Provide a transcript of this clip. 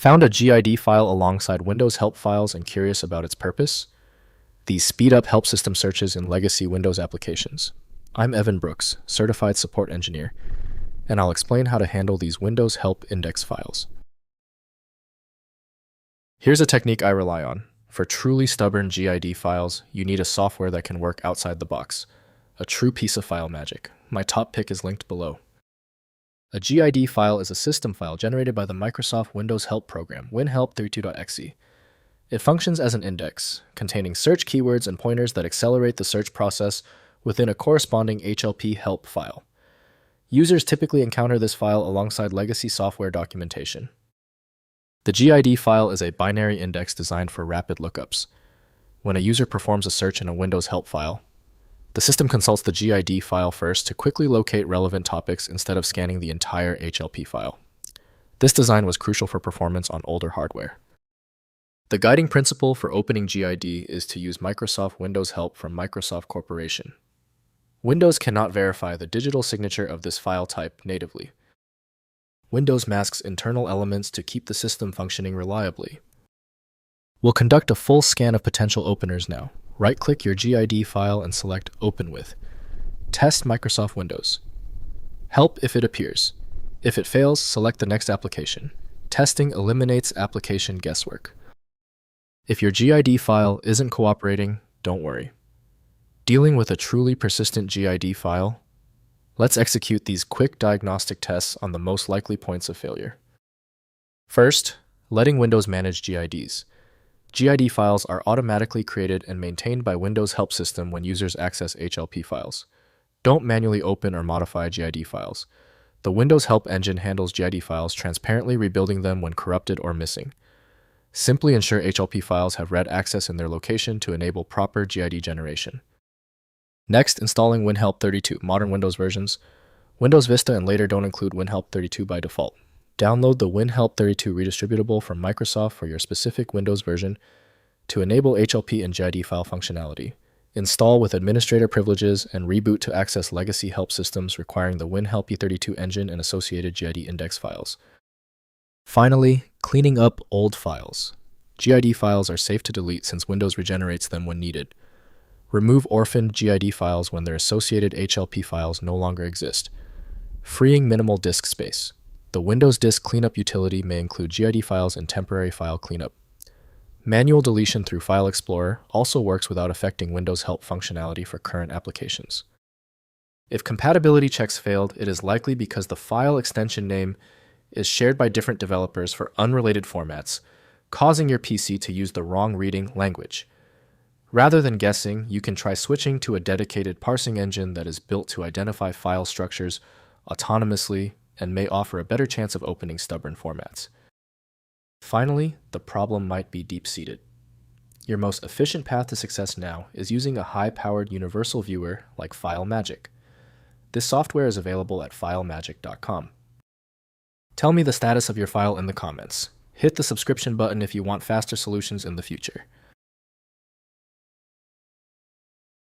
Found a GID file alongside Windows help files and curious about its purpose? These speed up help system searches in legacy Windows applications. I'm Evan Brooks, Certified Support Engineer, and I'll explain how to handle these Windows help index files. Here's a technique I rely on. For truly stubborn GID files, you need a software that can work outside the box. A true piece of file magic. My top pick is linked below. A GID file is a system file generated by the Microsoft Windows Help program, winhelp32.exe. It functions as an index, containing search keywords and pointers that accelerate the search process within a corresponding HLP help file. Users typically encounter this file alongside legacy software documentation. The GID file is a binary index designed for rapid lookups. When a user performs a search in a Windows help file, the system consults the GID file first to quickly locate relevant topics instead of scanning the entire HLP file. This design was crucial for performance on older hardware. The guiding principle for opening GID is to use Microsoft Windows Help from Microsoft Corporation. Windows cannot verify the digital signature of this file type natively. Windows masks internal elements to keep the system functioning reliably. We'll conduct a full scan of potential openers now. Right-click your GID file and select Open With. Test Microsoft Windows. Help if it appears. If it fails, select the next application. Testing eliminates application guesswork. If your GID file isn't cooperating, don't worry. Dealing with a truly persistent GID file? Let's execute these quick diagnostic tests on the most likely points of failure. First, letting Windows manage GIDs. GID files are automatically created and maintained by Windows Help System when users access HLP files. Don't manually open or modify GID files. The Windows Help engine handles GID files, transparently rebuilding them when corrupted or missing. Simply ensure HLP files have read access in their location to enable proper GID generation. Next, installing WinHelp32. Modern Windows versions, Windows Vista and later, don't include WinHelp32 by default. Download the WinHelp32 redistributable from Microsoft for your specific Windows version to enable HLP and GID file functionality. Install with administrator privileges and reboot to access legacy help systems requiring the WinHelp32 engine and associated GID index files. Finally, cleaning up old files. GID files are safe to delete since Windows regenerates them when needed. Remove orphaned GID files when their associated HLP files no longer exist. Freeing minimal disk space. The Windows Disk Cleanup utility may include GID files and temporary file cleanup. Manual deletion through File Explorer also works without affecting Windows Help functionality for current applications. If compatibility checks failed, it is likely because the file extension name is shared by different developers for unrelated formats, causing your PC to use the wrong reading language. Rather than guessing, you can try switching to a dedicated parsing engine that is built to identify file structures autonomously and may offer a better chance of opening stubborn formats. Finally, the problem might be deep-seated. Your most efficient path to success now is using a high-powered universal viewer like FileMagick. This software is available at filemagick.com. Tell me the status of your file in the comments. Hit the subscription button if you want faster solutions in the future.